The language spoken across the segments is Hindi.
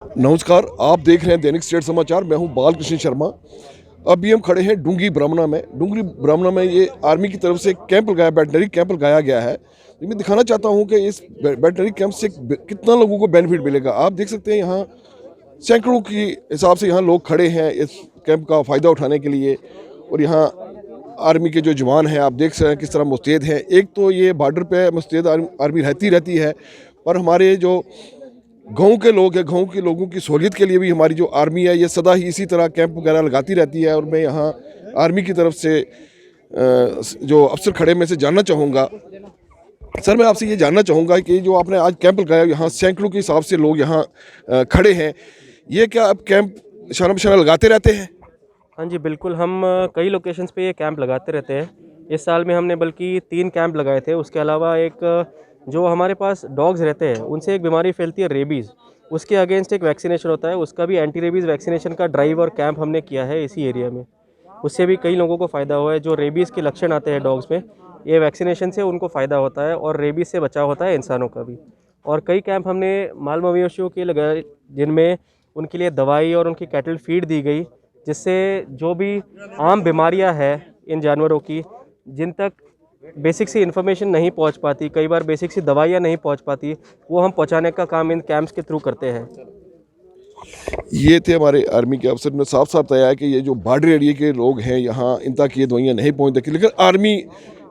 नमस्कार, आप देख रहे हैं दैनिक स्टेट समाचार। मैं हूं बालकृष्ण शर्मा। अभी हम खड़े हैं डूंगी ब्राह्मणा में। डूंगी ब्राह्मणा में ये आर्मी की तरफ से एक कैंप लगाया, वेटनरी कैंप लगाया गया है। तो मैं दिखाना चाहता हूं कि इस वेटनरी कैंप से कितना लोगों को बेनिफिट मिलेगा। आप देख सकते हैं यहाँ सैकड़ों की हिसाब से यहाँ लोग खड़े हैं इस कैंप का फ़ायदा उठाने के लिए। और यहाँ आर्मी के जो जवान हैं, आप देख सकते हैं किस तरह मुस्तैद हैं। एक तो ये बॉर्डर पे मुस्तैद आर्मी रहती है, पर हमारे जो गाँव के लोग हैं, गाँव के लोगों की सहूलियत के लिए भी हमारी जो आर्मी है ये सदा ही इसी तरह कैंप वगैरह लगाती रहती है। और मैं यहाँ आर्मी की तरफ से जो अफसर खड़े में से जानना चाहूँगा। सर, मैं आपसे ये जानना चाहूँगा कि जो आपने आज कैंप लगाया, यहाँ सैकड़ों के हिसाब से लोग यहाँ खड़े हैं, ये क्या अब कैंप शाना बशाना लगाते रहते हैं? हाँ जी, बिल्कुल। हम कई लोकेशंस पे ये कैंप लगाते रहते हैं। इस साल में हमने बल्कि 3 कैंप लगाए थे। उसके अलावा एक जो हमारे पास डॉग्स रहते हैं, उनसे एक बीमारी फैलती है रेबीज़, उसके अगेंस्ट एक वैक्सीनेशन होता है। उसका भी एंटी रेबीज़ वैक्सीनेशन का ड्राइव और कैंप हमने किया है इसी एरिया में। उससे भी कई लोगों को फ़ायदा हुआ है। जो रेबीज़ के लक्षण आते हैं डॉग्स में, ये वैक्सीनेशन से उनको फ़ायदा होता है और रेबीज़ से बचाव होता है इंसानों का भी। और कई कैंप हमने माल मवेशियों के लगाए, जिनमें उनके लिए दवाई और उनकी कैटल फीड दी गई, जिससे जो भी आम बीमारियां हैं इन जानवरों की, जिन तक बेसिक सी इन्फॉर्मेशन नहीं पहुंच पाती, कई बार बेसिक सी दवाइयां नहीं पहुंच पाती, वो हम पहुंचाने का काम इन कैंप्स के थ्रू करते हैं। ये थे हमारे आर्मी के अफसर ने साफ साफ बताया कि ये जो बॉर्डर एरिया के लोग हैं यहाँ इन तक ये दवाइयाँ नहीं पहुँच सकती, लेकिन आर्मी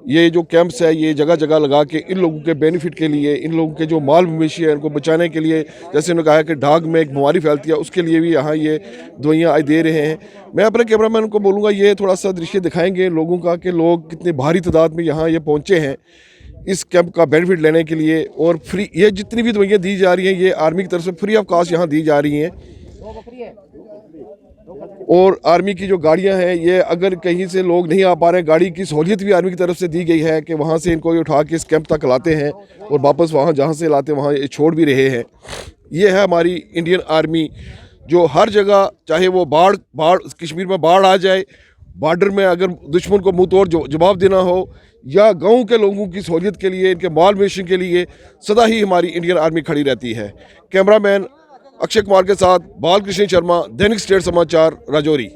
ये जो कैंप्स है ये जगह जगह लगा के इन लोगों के बेनिफिट के लिए, इन लोगों के जो माल मवेशी है उनको बचाने के लिए, जैसे उन्होंने कहा कि डाग में एक बीमारी फैलती है, उसके लिए भी यहाँ ये दवाइयाँ आज दे रहे हैं। मैं अपने कैमरामैन को बोलूँगा ये थोड़ा सा दृश्य दिखाएंगे लोगों का कि लोग कितनी भारी तादाद में यहाँ ये पहुँचे हैं इस कैंप का बेनिफिट लेने के लिए। और फ्री ये जितनी भी दवाइयाँ दी जा रही हैं ये आर्मी की तरफ से फ्री ऑफ कॉस्ट यहाँ दी जा रही हैं। और आर्मी की जो गाड़ियां हैं, ये अगर कहीं से लोग नहीं आ पा रहे हैं, गाड़ी की सहूलियत भी आर्मी की तरफ से दी गई है कि वहाँ से इनको उठा के इस कैंप तक लाते हैं और वापस वहाँ जहाँ से लाते हैं वहाँ ये छोड़ भी रहे हैं। ये है हमारी इंडियन आर्मी जो हर जगह, चाहे वो बाढ़ बाढ़ कश्मीर में बाढ़ आ जाए, बॉर्डर में अगर दुश्मन को मुंह तोड़ जवाब देना हो, या गाँव के लोगों की सहूलियत के लिए, इनके माल मवेशी के लिए सदा ही हमारी इंडियन आर्मी खड़ी रहती है। कैमरामैन अक्षय कुमार के साथ बालकृष्ण शर्मा, दैनिक स्टेट समाचार, राजौरी।